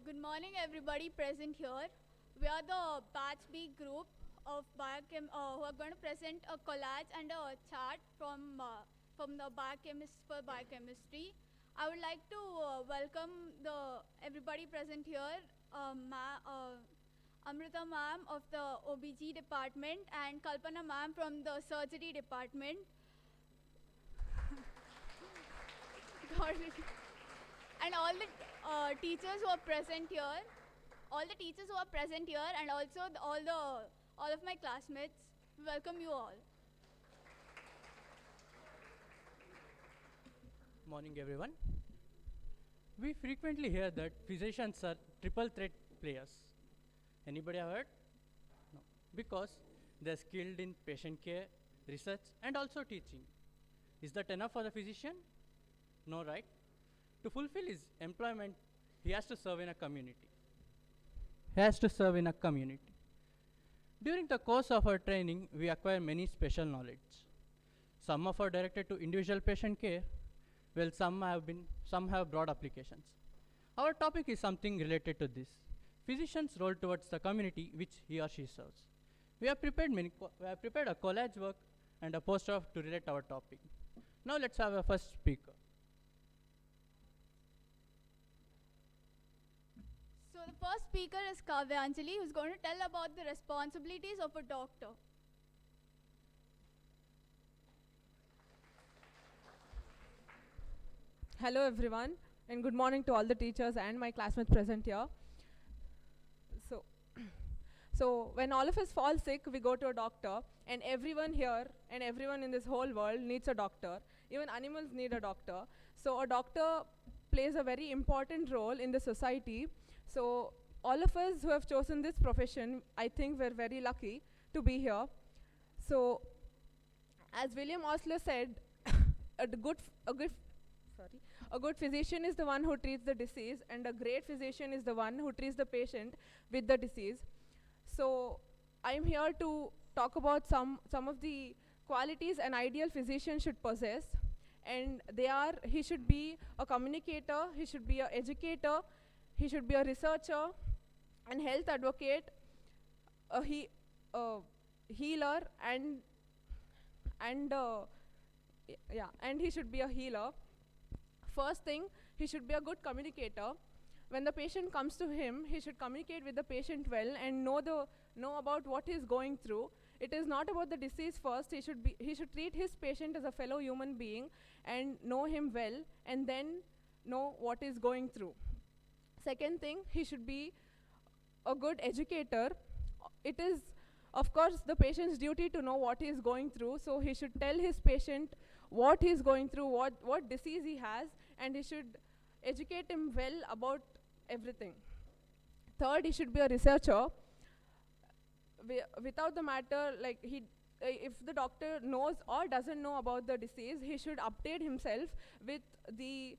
Good morning, everybody present here. We are the batch B group of who are going to present a collage and a chart from the biochemist for biochemistry. I would like to welcome everybody present here, Amrita ma'am of the OBG department and Kalpana ma'am from the surgery department. And all the teachers who are present here, and also all of my classmates. Welcome you all. Morning, everyone. We frequently hear that physicians are triple threat players. Anybody have heard? No. Because they're skilled in patient care, research, and also teaching. Is that enough for the physician? No, right? To fulfill his employment, he has to serve in a community. During the course of our training, we acquire many special knowledge. Some of are directed to individual patient care, while some have broad applications. Our topic is something related to this. Physician's role towards the community which he or she serves. We have prepared a collage work and a poster to relate our topic. Now let's have our first speaker. So the first speaker is Kavyanjali, who's going to tell about the responsibilities of a doctor. Hello everyone, and good morning to all the teachers and my classmates present here. So when all of us fall sick, we go to a doctor, and everyone here and everyone in this whole world needs a doctor. Even animals need a doctor. So a doctor plays a very important role in the society. So all of us who have chosen this profession, I think we're very lucky to be here. So as William Osler said, a good physician is the one who treats the disease, and a great physician is the one who treats the patient with the disease. So I'm here to talk about some of the qualities an ideal physician should possess, and they are: he should be a communicator, he should be an educator, he should be a researcher and health advocate, a healer, and he should be a healer. First thing, he should be a good communicator. When the patient comes to him, he should communicate with the patient well and know about what he's going through. It is not about the disease first. He should treat his patient as a fellow human being and know him well, and then know what he's going through. Second thing, he should be a good educator. It is, of course, the patient's duty to know what he is going through, so he should tell his patient what he is going through, what disease he has, and he should educate him well about everything. Third, he should be a researcher. Without the matter, like if the doctor knows or doesn't know about the disease, he should update himself with the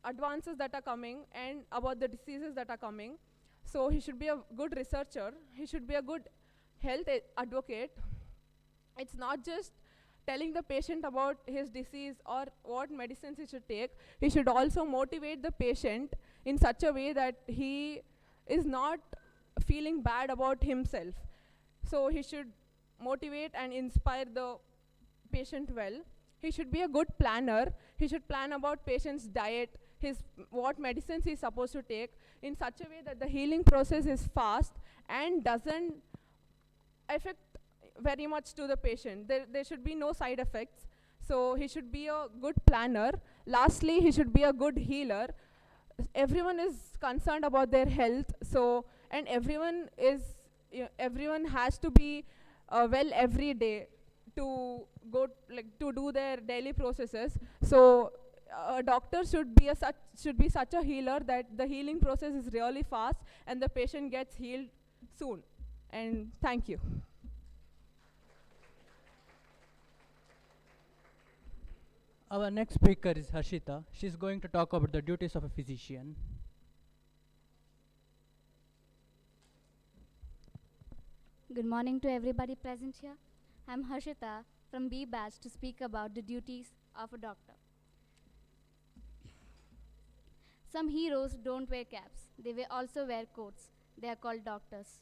advances that are coming and about the diseases that are coming. So he should be a good researcher. He should be a good health advocate. It's not just telling the patient about his disease or what medicines he should take. He should also motivate the patient in such a way that he is not feeling bad about himself. So he should motivate and inspire the patient well. He should be a good planner. He should plan about patient's diet, what medicines he's supposed to take, in such a way that the healing process is fast and doesn't affect very much to the patient. There should be no side effects. So he should be a good planner. Lastly, he should be a good healer. Everyone is concerned about their health, and everyone has to be well every day to do their daily processes. So a doctor should be such a healer that the healing process is really fast and the patient gets healed soon. And thank you. Our next speaker is Harshita. She's going to talk about the duties of a physician. Good morning to everybody present here. I'm Harshita from B batch to speak about the duties of a doctor. Some heroes don't wear caps. They also wear coats. They are called doctors.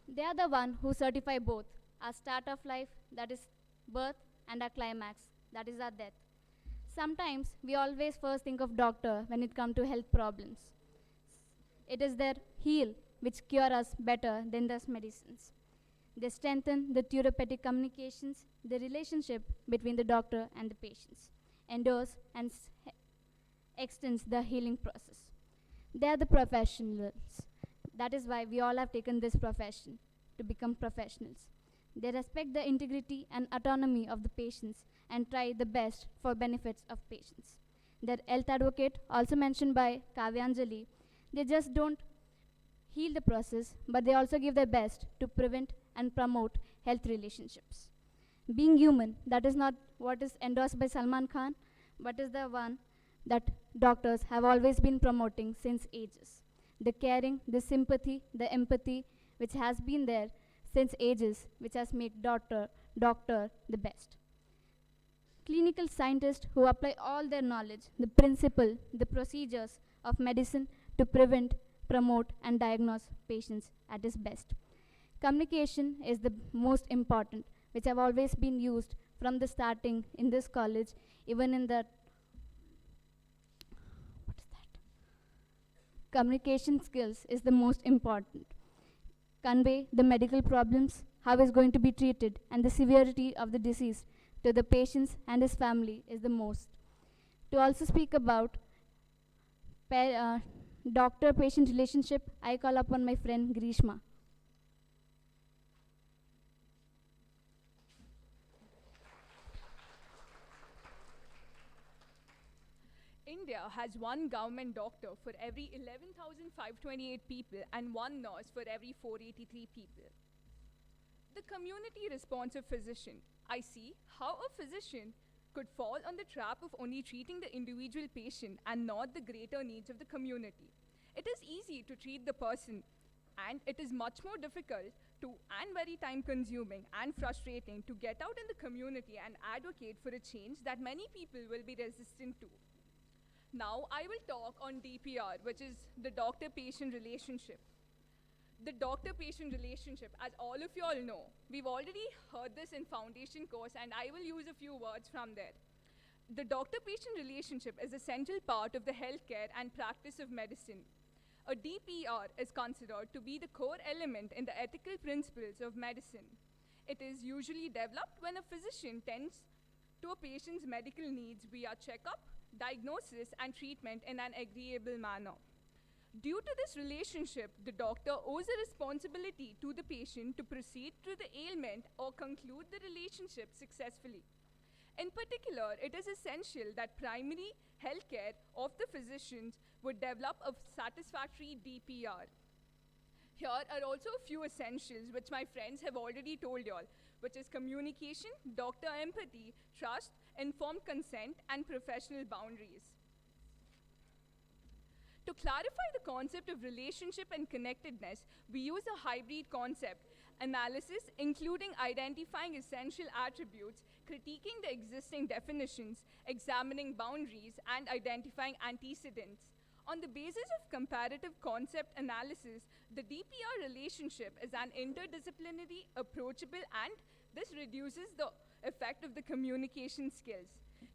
They are the one who certify both our start of life, that is birth, and our climax, that is our death. Sometimes we always first think of doctor when it comes to health problems. It is their heal which cure us better than those medicines. They strengthen the therapeutic communications, the relationship between the doctor and the patients, endorse and extends the healing process. They are the professionals. That is why we all have taken this profession, to become professionals. They respect the integrity and autonomy of the patients and try the best for benefits of patients. Their health advocate, also mentioned by Kavyanjali, they just don't heal the process, but they also give their best to prevent and promote health relationships. Being human, that is not what is endorsed by Salman Khan, but is the one that doctors have always been promoting since ages. The caring, the sympathy, the empathy, which has been there since ages, which has made doctor the best. Clinical scientists who apply all their knowledge, the principle, the procedures of medicine to prevent, promote, and diagnose patients at its best. Communication is the most important, which have always been used from the starting in this college, even in the communication skills is the most important. Convey the medical problems, how it's going to be treated, and the severity of the disease to the patients and his family is the most. To also speak about doctor-patient relationship, I call upon my friend Grishma. India has one government doctor for every 11,528 people and one nurse for every 483 people. The community responsive physician. I see how a physician could fall on the trap of only treating the individual patient and not the greater needs of the community. It is easy to treat the person, and it is much more difficult to and very time consuming and frustrating to get out in the community and advocate for a change that many people will be resistant to. Now I will talk on DPR, which is the doctor-patient relationship. The doctor-patient relationship, as all of you all know, we've already heard this in foundation course, and I will use a few words from there. The doctor-patient relationship is a central part of the healthcare and practice of medicine. A DPR is considered to be the core element in the ethical principles of medicine. It is usually developed when a physician tends to a patient's medical needs via checkup, diagnosis, and treatment in an agreeable manner. Due to this relationship, the doctor owes a responsibility to the patient to proceed through the ailment or conclude the relationship successfully. In particular, it is essential that primary healthcare of the physicians would develop a satisfactory DPR. Here are also a few essentials which my friends have already told you all, which is communication, doctor empathy, trust, informed consent, and professional boundaries. To clarify the concept of relationship and connectedness, we use a hybrid concept, analysis including identifying essential attributes, critiquing the existing definitions, examining boundaries, and identifying antecedents. On the basis of comparative concept analysis, the DPR relationship is an interdisciplinary, approachable, and this reduces the effect of the communication skills.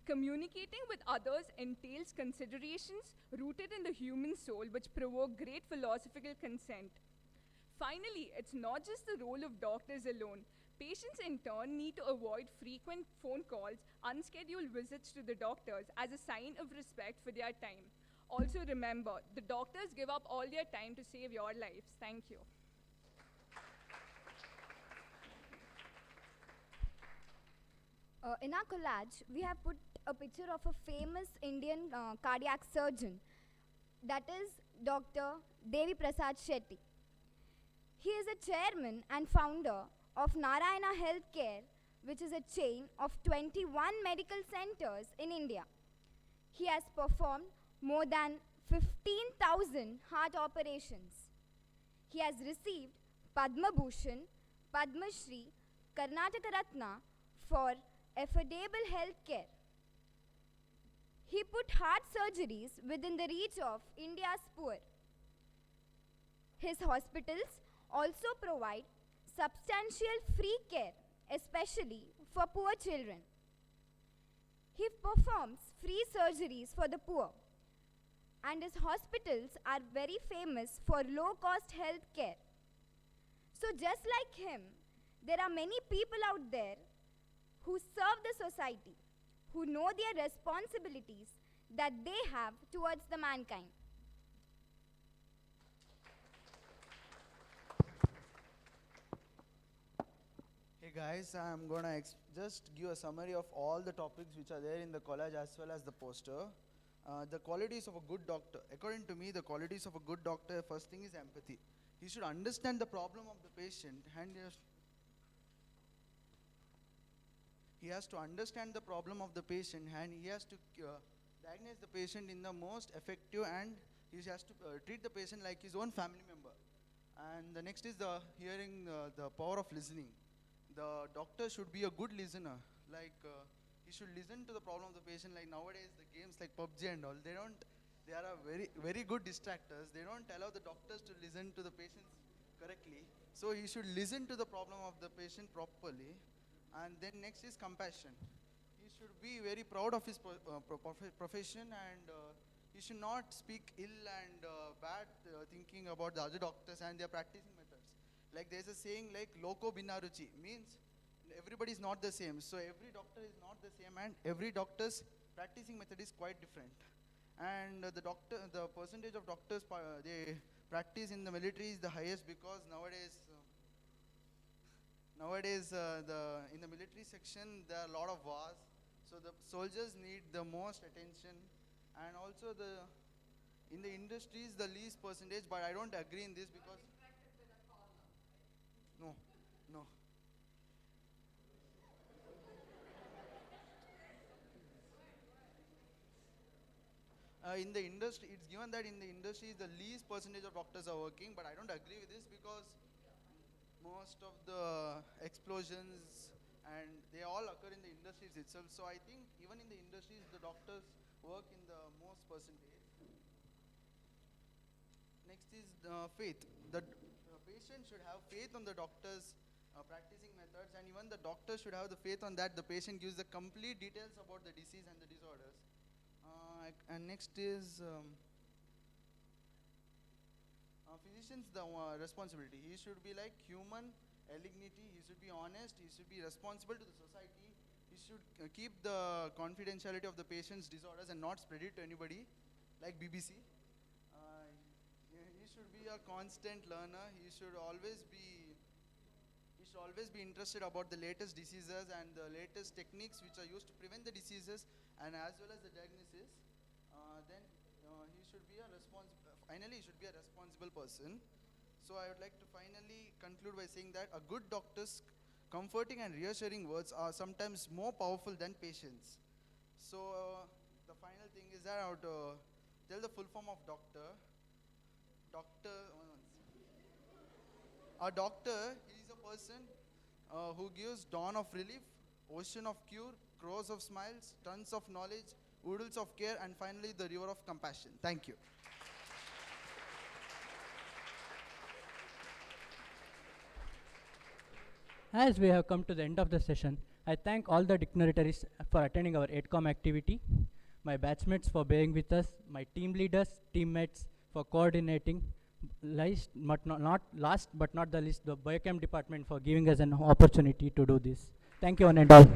Communicating with others entails considerations rooted in the human soul which provoke great philosophical consent. Finally, it's not just the role of doctors alone. Patients in turn need to avoid frequent phone calls, unscheduled visits to the doctors as a sign of respect for their time. Also remember, the doctors give up all their time to save your lives. Thank you. In our collage, we have put a picture of a famous Indian cardiac surgeon, that is Dr. Devi Prasad Shetty. He is a chairman and founder of Narayana Healthcare, which is a chain of 21 medical centers in India. He has performed more than 15,000 heart operations. He has received Padma Bhushan, Padma Shri, Karnataka Ratna for affordable health care. He put heart surgeries within the reach of India's poor. His hospitals also provide substantial free care, especially for poor children. He performs free surgeries for the poor, and his hospitals are very famous for low-cost health care. So just like him, there are many people out there who serve the society, who know their responsibilities that they have towards the mankind. Hey guys, I'm gonna just give a summary of all the topics which are there in the college as well as the poster. The qualities of a good doctor. According to me, the qualities of a good doctor, first thing is empathy. He should understand the problem of the patient, and he has to understand the problem of the patient, and he has to diagnose the patient in the most effective, and he has to treat the patient like his own family member. And the next is the hearing, the power of listening. The doctor should be a good listener. Like he should listen to the problem of the patient. Like nowadays, the games like PUBG and all, they are a very good distractors. They don't allow the doctors to listen to the patients correctly. So he should listen to the problem of the patient properly. And then next is compassion. He should be very proud of his profession, and he should not speak ill and bad thinking about the other doctors and their practicing methods. Like there's a saying like "Loko binaruchi" means everybody is not the same. So every doctor is not the same, and every doctor's practicing method is quite different. And the percentage of doctors they practice in the military is the highest, because nowadays in the military section there are a lot of wars, so the soldiers need the most attention. And also in the industries the least percentage, but I don't agree in this because no, no. In the industry, it's given that in the industry the least percentage of doctors are working, but I don't agree with this because most of the explosions and they all occur in the industries itself. So I think even in the industries the doctors work in the most percentage. Next is faith. The patient should have faith on the doctor's practicing methods, and even the doctor should have the faith on that the patient gives the complete details about the disease and the disorders. And next is physician's the responsibility. He should be like human alignity. He should be honest. He should be responsible to the society. He should keep the confidentiality of the patient's disorders and not spread it to anybody, like BBC. He should be a constant learner. He should always be interested about the latest diseases and the latest techniques which are used to prevent the diseases and as well as the diagnosis. Then he should be a finally he should be a responsible person. So I would like to finally conclude by saying that a good doctor's comforting and reassuring words are sometimes more powerful than patience. So the final thing is that I would tell the full form of doctor. A doctor, he is a person who gives dawn of relief, ocean of cure, crores of smiles, tons of knowledge, oodles of care, and finally the river of compassion. Thank you. As we have come to the end of the session, I thank all the dignitaries for attending our 8Com activity, my batchmates for being with us, my team leaders, teammates for coordinating, last but not the least, the Biochem department for giving us an opportunity to do this. Thank you one and all.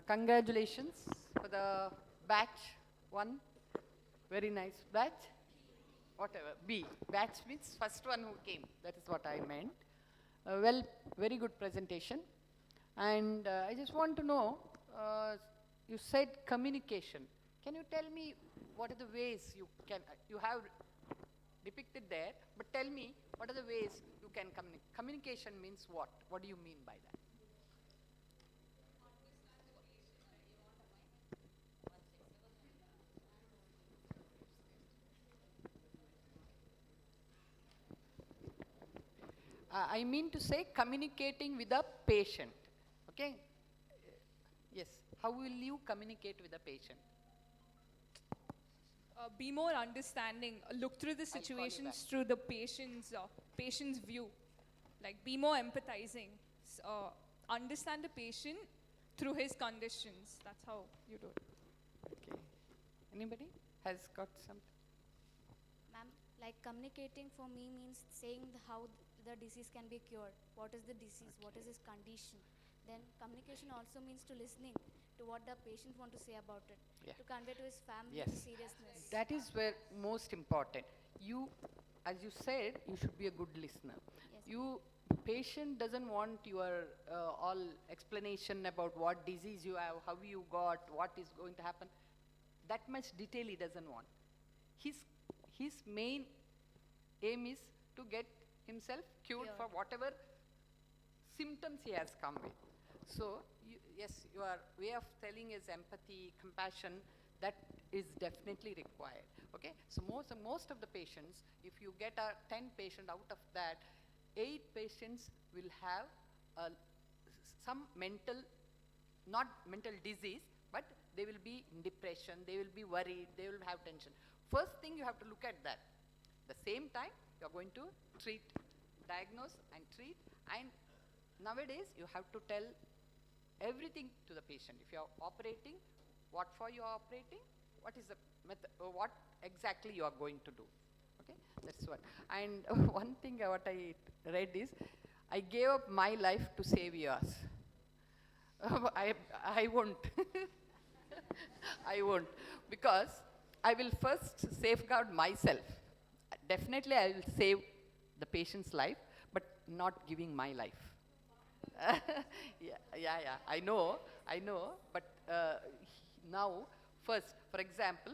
Congratulations for the batch 1. Very nice batch. Whatever. B. Batch means first one who came. That is what I meant. Well, very good presentation. And I just want to know, you said communication. Can you tell me what are the ways you have depicted there, but tell me what are the ways you can communicate. Communication means what? What do you mean by that? I mean to say communicating with a patient. Okay? Yes. How will you communicate with a patient? Be more understanding. Look through the call you situations through the patient's view. Like be more empathizing. Understand the patient through his conditions. That's how you do it. Okay. Anybody has got something? Ma'am, like communicating for me means saying how the disease can be cured. What is the disease? Okay. What is his condition? Then communication also means to listening to what the patient want to say about it. Yeah. To convey to his family Yes. the seriousness. That is where most important. You, as you said, you should be a good listener. Yes. You, patient doesn't want your all explanation about what disease you have, how you got, what is going to happen. That much detail he doesn't want. His main aim is to get himself cured for whatever symptoms he has come with. So, yes, your way of telling is empathy, compassion, that is definitely required. Okay? So, most of the patients, if you get a 10 patient out of that, 8 patients will have some mental, not mental disease, but they will be in depression, they will be worried, they will have tension. First thing you have to look at that. The same time, you are going to diagnose and treat, and nowadays you have to tell everything to the patient. If you are operating, what for you are operating, what is the method, what exactly you are going to do. Okay, that's what. And one thing what I read is, I gave up my life to save yours. I won't. I won't, because I will first safeguard myself. Definitely I will save the patient's life, but not giving my life. Yeah, I know, but now, first, for example,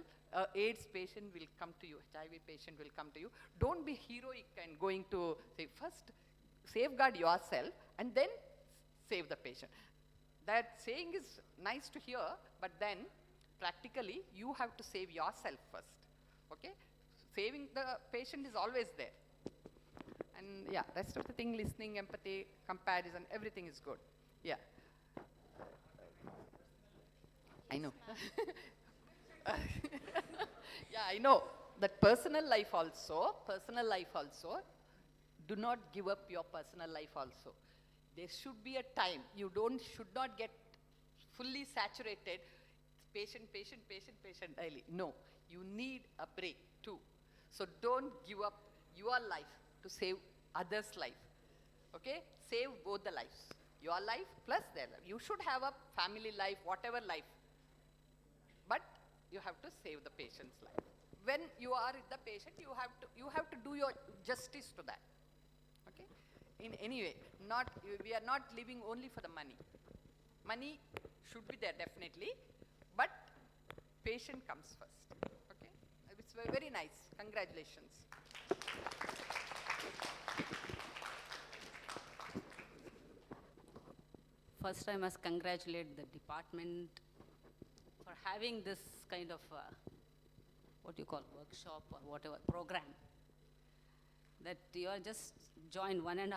AIDS patient will come to you, HIV patient will come to you. Don't be heroic and going to say, first safeguard yourself and then save the patient. That saying is nice to hear, but then practically you have to save yourself first. Okay? Saving the patient is always there. And yeah, rest of the thing, listening, empathy, comparison, everything is good. Yeah. I know. Yeah, I know. That personal life also, do not give up your personal life also. There should be a time. You should not get fully saturated, patient daily. No, you need a break too. So don't give up your life to save others' life. Okay? Save both the lives. Your life plus their life. You should have a family life, whatever life. But you have to save the patient's life. When you are with the patient, you have to do your justice to that. Okay? In any way, we are not living only for the money. Money should be there definitely, but patient comes first. Okay? It's very nice. Congratulations. First, I must congratulate the department for having this kind of, what you call, workshop or whatever, program. That you are just joined 1.5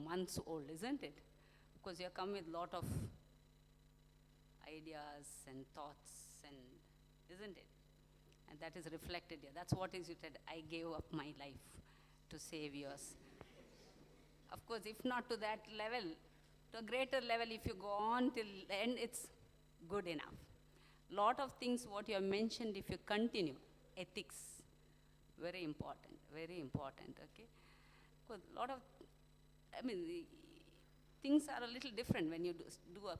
months old, isn't it? Because you have come with a lot of ideas and thoughts, and isn't it? And that is reflected here. That's what is it that I gave up my life to save yours. Of course, if not to that level, to a greater level, if you go on till the end, it's good enough. Lot of things what you have mentioned, if you continue, ethics, very important, okay? Because a lot of, things are a little different when you do a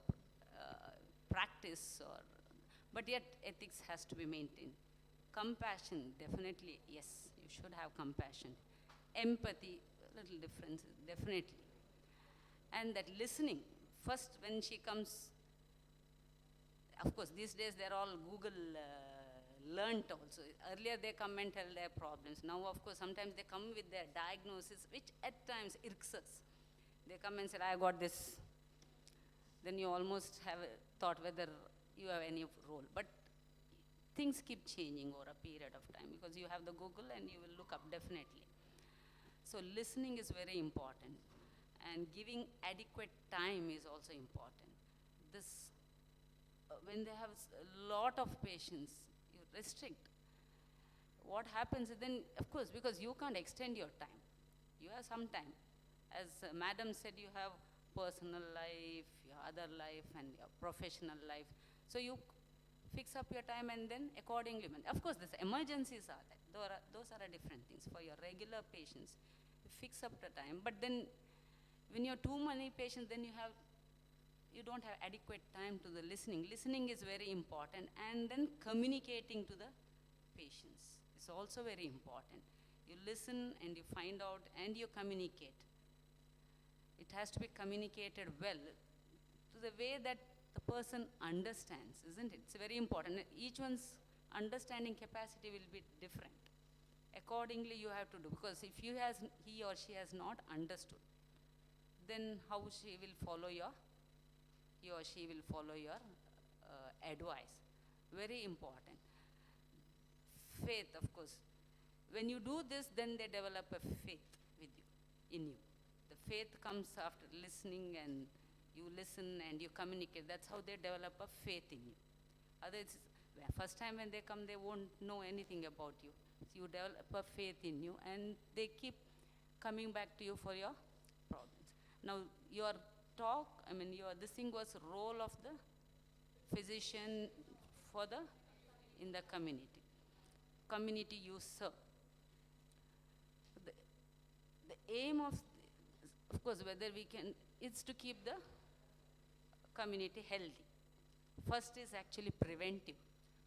practice, or, but yet ethics has to be maintained. Compassion, definitely, yes, you should have compassion. Empathy, a little difference, definitely. And that listening, first when she comes, of course, these days they're all Google learnt also. Earlier they come and tell their problems. Now, of course, sometimes they come with their diagnosis, which at times irks us. They come and say, I got this. Then you almost have a thought whether you have any role. But things keep changing over a period of time because you have the Google and you will look up definitely. So listening is very important. And giving adequate time is also important. This, when they have a lot of patients, you restrict. What happens is then, of course, because you can't extend your time. You have some time. As Madam said, you have personal life, your other life, and your professional life. So you fix up your time and then accordingly. Of course, these emergencies are there. Those are different things. For your regular patients, you fix up the time. But then when you have too many patients, then you don't have adequate time to the listening. Listening is very important. And then communicating to the patients is also very important. You listen and you find out and you communicate. It has to be communicated well to the way that the person understands, isn't it? It's very important. Each one's understanding capacity will be different. Accordingly, you have to do, because if he or she has not understood, then how he or she will follow your advice. Very important. Faith, of course. When you do this, then they develop a faith with you, in you. The faith comes after listening, and you listen and you communicate. That's how they develop a faith in you. Otherwise, first time when they come, they won't know anything about you. So you develop a faith in you, and they keep coming back to you for your problems. Now, your talk, this thing was role of the physician in the community. Community you serve. The aim of course, whether we can, it's to keep the community healthy. First is actually preventive,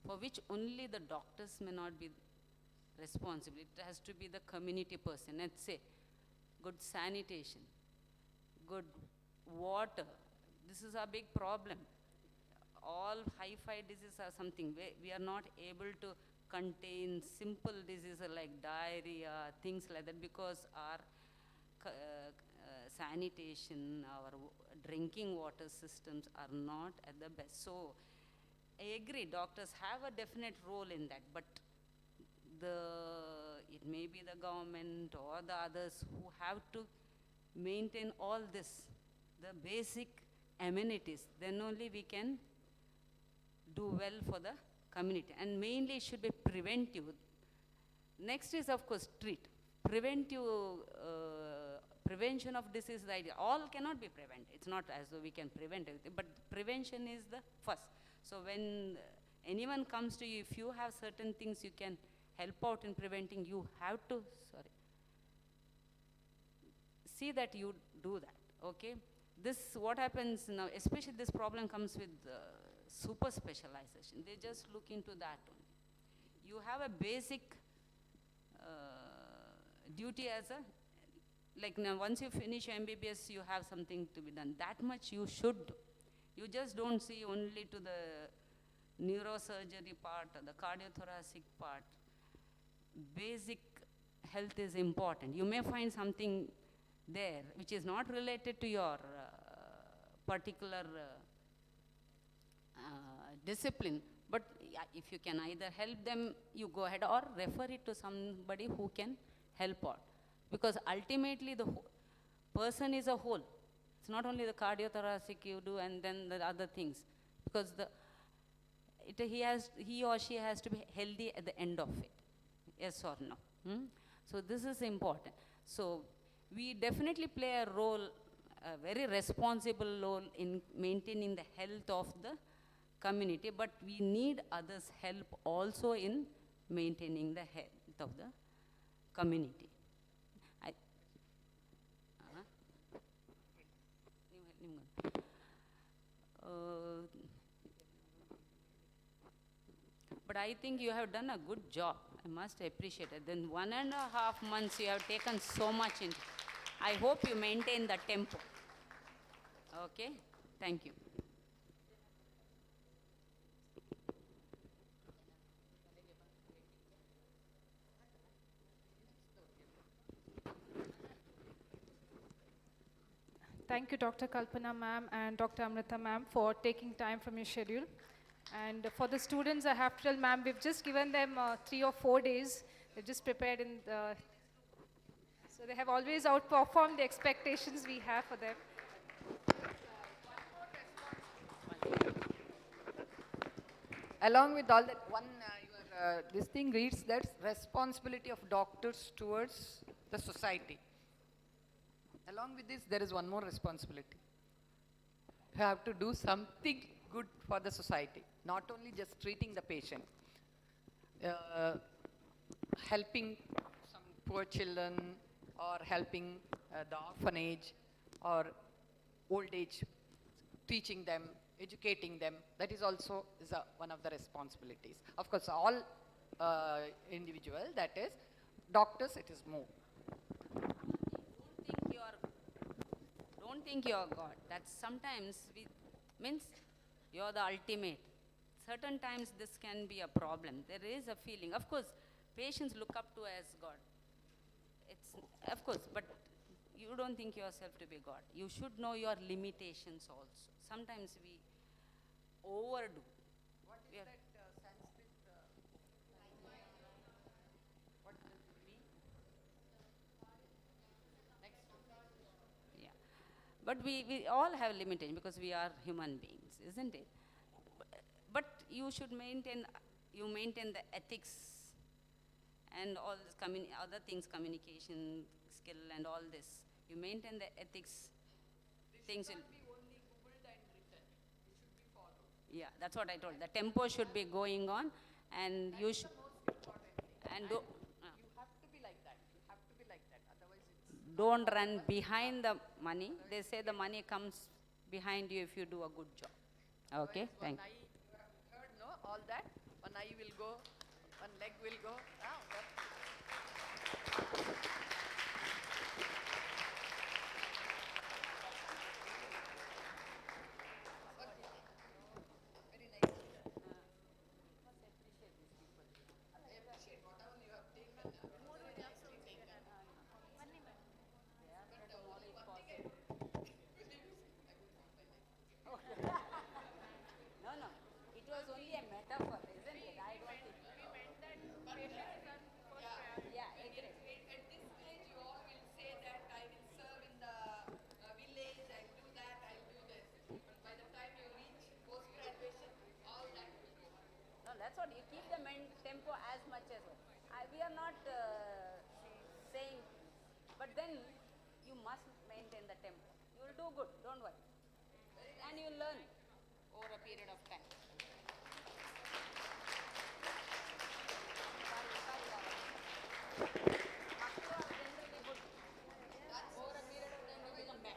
for which only the doctors may not be responsible. It has to be the community person. Let's say, good sanitation, good water. This is a big problem. All high-fi diseases are something we are not able to contain simple diseases like diarrhea, things like that, because our sanitation, our drinking water systems are not at the best. So I agree, doctors have a definite role in that, but it may be the government or the others who have to maintain all this, the basic amenities. Then only we can do well for the community. And mainly it should be preventive. Next is, of course, treat. Prevention of disease, the idea. All cannot be prevented. It's not as though we can prevent everything, but prevention is the first. So when anyone comes to you, if you have certain things you can help out in preventing, you have to, see that you do that, okay? What happens now, especially this problem comes with super specialization. They just look into that only. You have a basic duty as now once you finish your MBBS, you have something to be done. That much you should do. You just don't see only to the neurosurgery part or the cardiothoracic part. Basic health is important. You may find something there which is not related to your particular discipline, but if you can either help them, you go ahead, or refer it to somebody who can help out. Because ultimately the person is a whole. It's not only the cardiothoracic you do and then the other things. Because he or she has to be healthy at the end of it. Yes or no? So this is important. So we definitely play a role, a very responsible role in maintaining the health of the community, but we need others' help also in maintaining the health of the community. But I think you have done a good job. I must appreciate it. Then 1.5 months you have taken so much in. I hope you maintain the tempo. Okay? Thank you. Thank you, Dr. Kalpana ma'am and Dr. Amrita ma'am, for taking time from your schedule. And for the students, I have to tell ma'am, we've just given them 3 or 4 days. They've just prepared in the, so they have always outperformed the expectations we have for them. Along with all that, this thing reads that responsibility of doctors towards the society. Along with this, there is one more responsibility. You have to do something good for the society, not only just treating the patient, helping some poor children, or helping the orphanage or old age, teaching them, educating them. That is also one of the responsibilities. Of course, all individual, that is, doctors, it is more. Don't think you're God. That's sometimes means you're the ultimate. Certain times this can be a problem. There is a feeling. Of course, patients look up to as God. It's of course, but you don't think yourself to be God. You should know your limitations also. Sometimes we overdo. What is that Sanskrit? What does it mean? Next. Yeah. But we all have limitations because we are human beings, isn't it? But you should maintain the ethics and all this other things, communication skill and all this. You maintain the ethics. Things Should not be only Googled and written. It should be followed. Yeah, that's what I told. The tempo should be going on, and you should. And you have to be like that. You have to be like that. Otherwise, it's don't run behind the money. They say the money comes behind you if you do a good job. Okay, thank you. You have heard, no? All that. One eye will go, one leg will go. Very nice. I appreciate whatever you have taken. No, no. It was only a metaphor, isn't it? I don't think. Yeah, agree. At this stage, you all will say that I will serve in the village, I'll do that, I'll do this. But by the time you reach post-graduation, all that will go. No, that's what you keep the tempo as much as well. We are not saying, but then you must maintain the tempo. You will do good, don't worry. And you will learn over a period of time. Over a period of time, you become bad.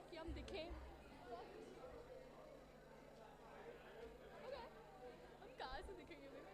कि हम दिखें हम कहाँ से दिखेंगे फिर?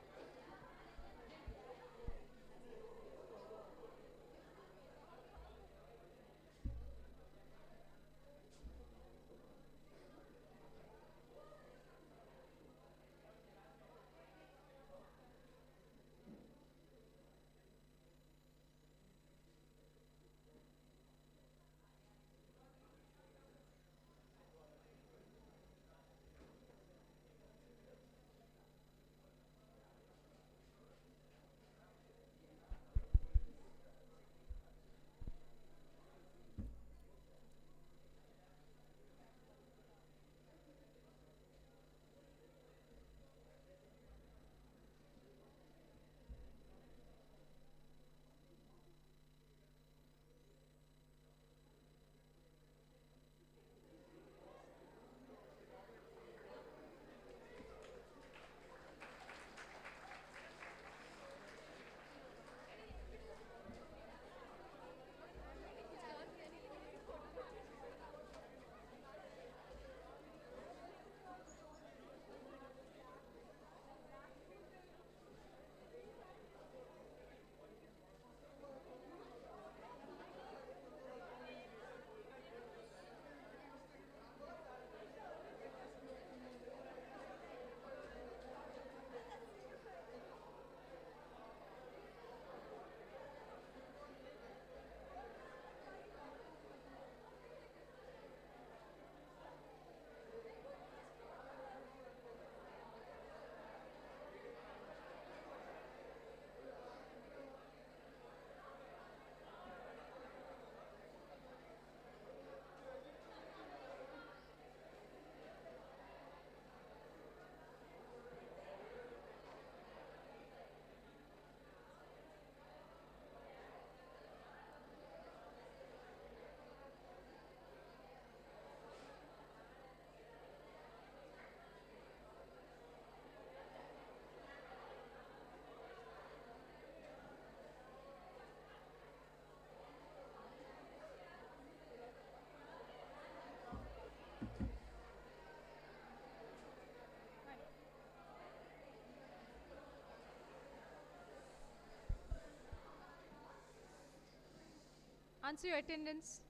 answer your attendance.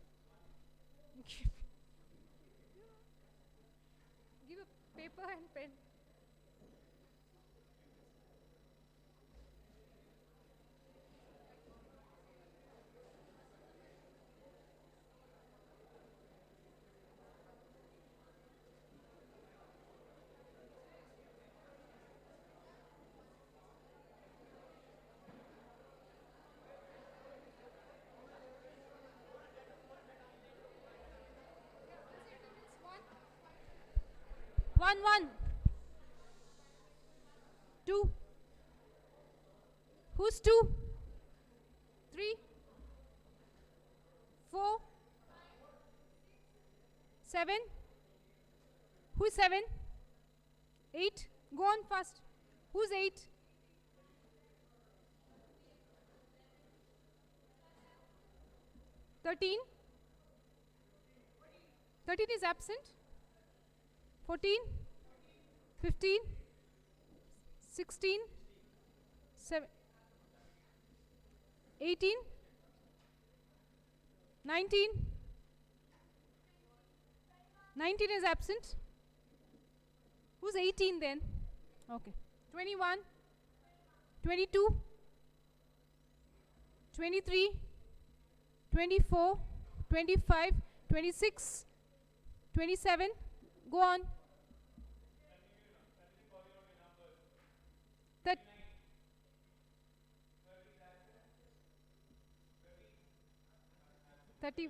Give a paper and pen. One. Two. Who's two? 3, 4, 7. Who's 7? 8. Go on fast. Who's 8? 13. 13 is absent. 14. 15. 16. 7. 18. 19. 19 is absent. Who's 18 then? Okay. 21. 22. 23. 24. 25. 26. 27. Go on. 30.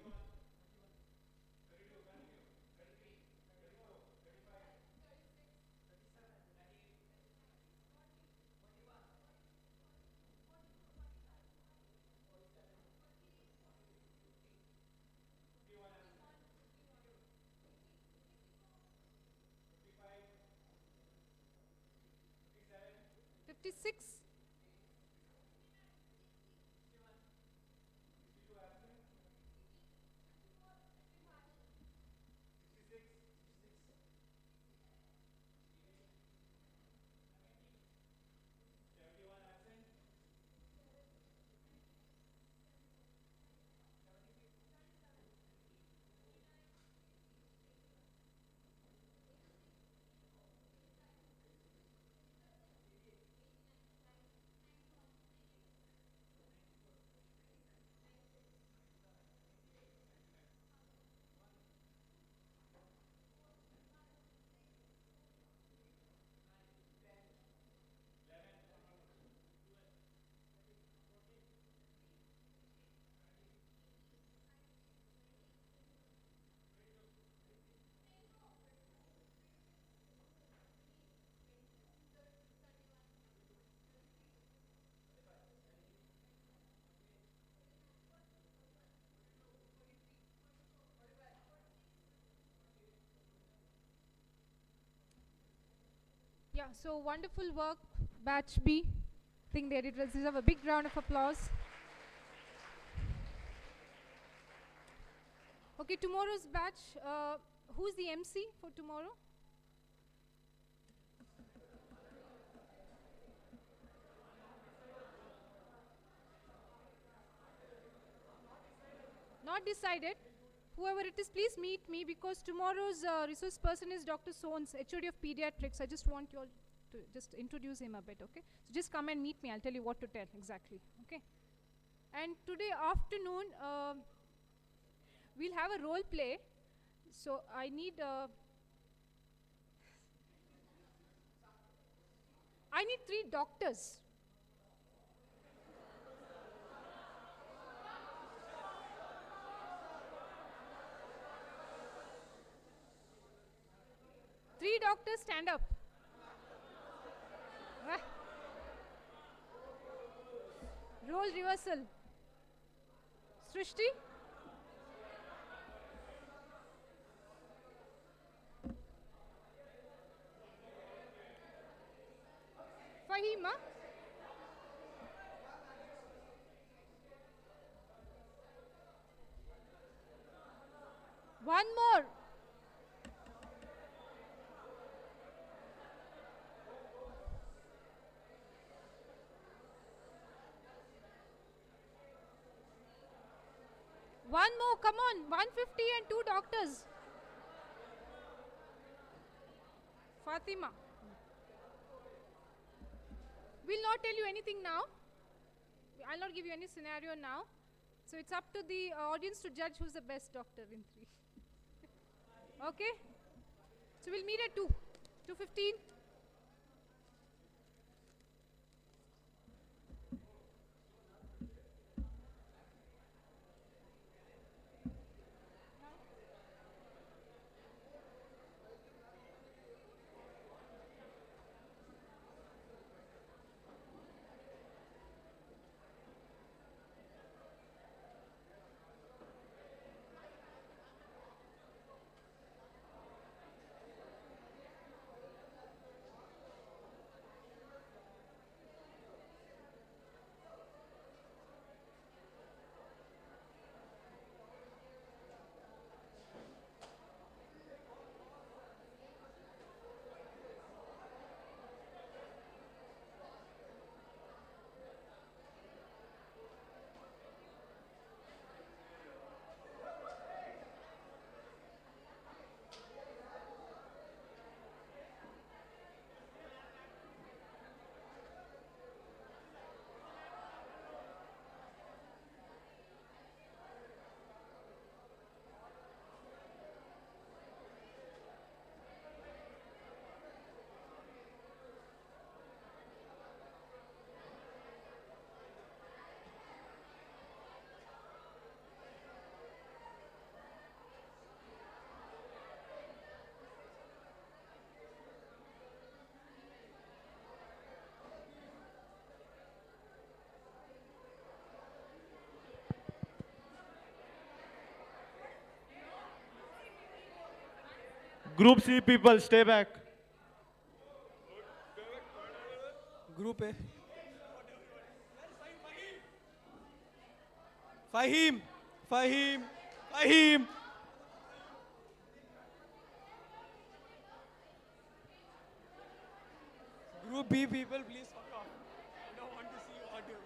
56. 'Yeah, so wonderful work, batch B. I think they deserve a big round of applause. Okay, tomorrow's batch, who's the MC for tomorrow? Not decided. Whoever it is, please meet me, because tomorrow's resource person is Dr. Soans, HOD of Pediatrics. I just want you all to just introduce him a bit, okay? So just come and meet me. I'll tell you what to tell exactly, okay? And today afternoon, we'll have a role play. So I need 3 doctors. Three doctors, stand up. Role reversal. Srishti. Fahima. One more. One more, come on. 150 and 2 doctors. Fatima. We'll not tell you anything now. I'll not give you any scenario now. So it's up to the audience to judge who's the best doctor in 3. Okay? So we'll meet at 2. 2:15. Group C people, stay back. Group A. Fahim. Fahim. Fahim. Group B people, please fuck off. I don't want to see audio.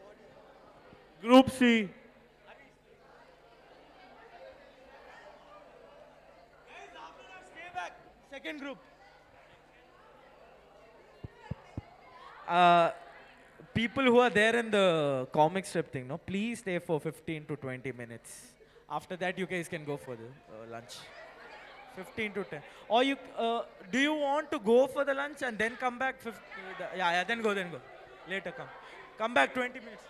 Group C. Stay back. Second group. People who are there in the comic strip thing, no, please stay for 15 to 20 minutes. After that, you guys can go for the lunch. 15 to 10. Or you, do you want to go for the lunch and then come back? Yeah, then go. Later come. Come back 20 minutes.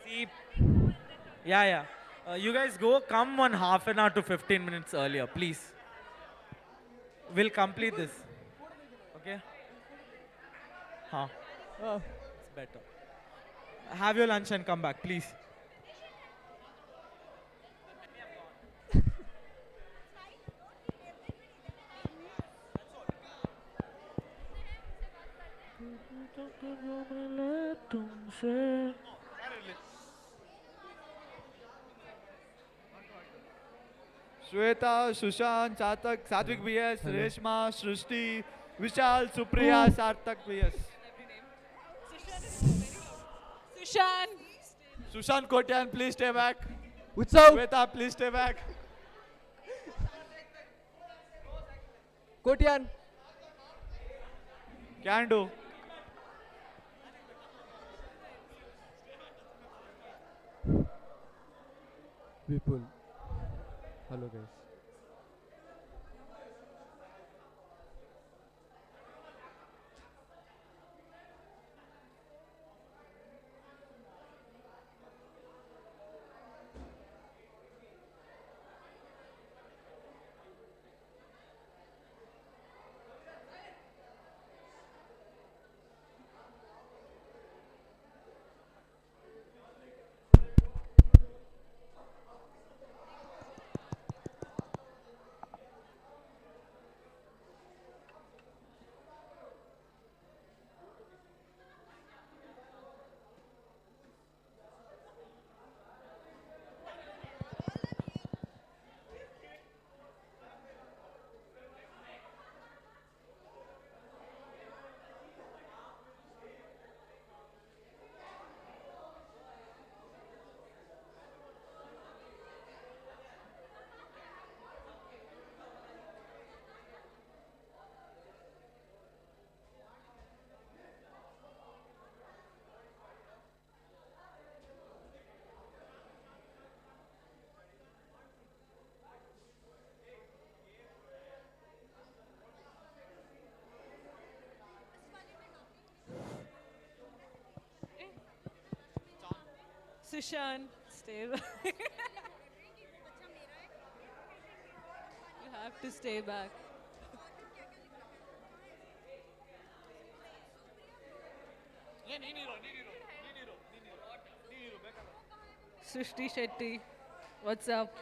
See, yeah. You guys go, come 1/2 an hour to 15 minutes earlier, please. We'll complete this. Okay? Huh. It's better. Have your lunch and come back, please. Shweta, Sushant, Satvik BS, Reshma, Srishti, Vishal, Supriya, Sarthak BS. Sushant Kotian, please stay back. Utsav. Shweta, please stay back. Kotian. Can do. People. Hello guys. Sushan, stay back. You have to stay back. Srishti Shetty, what's up?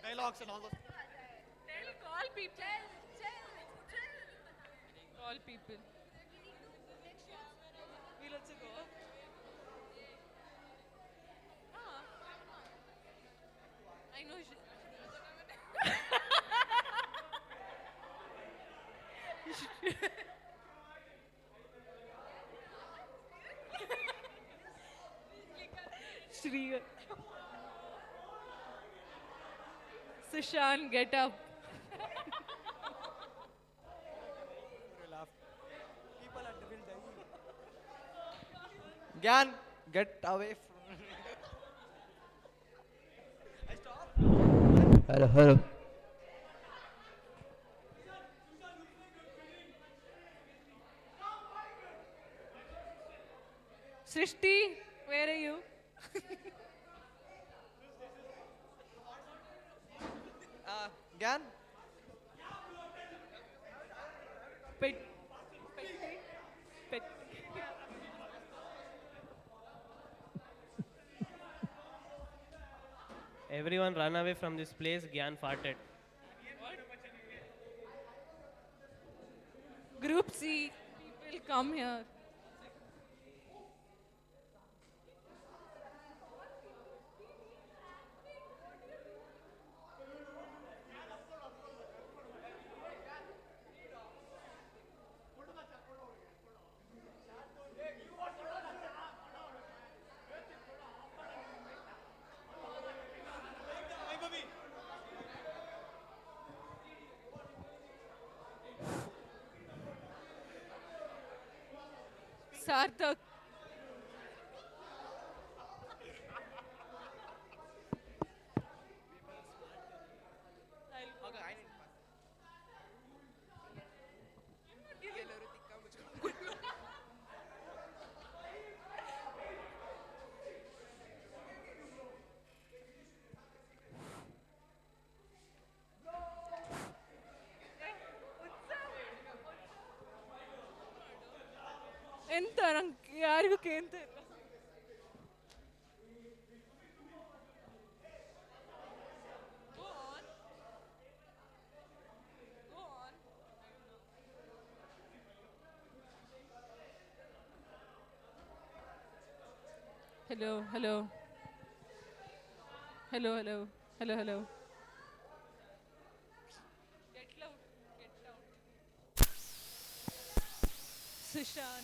Dialogues and all those. Call people. Call people. We'll also go. Ah. I know. Shri. Sushan, get up. People are will die. Gyan, get away from. I stop. Hello, hello. Srishti, where are you? Gyan. Pet. Pet. Everyone run away from this place. Gyan farted. Group C, people come here. Sarthak. ಎಂತ ನಂಗೆ ಯಾರಿಗೂ ಕೇಳ್ತಾ ಇಲ್ಲ. Go on. Go on. Hello, hello. Hello, hello. Hello, hello. Get loud. Get loud. Sushan.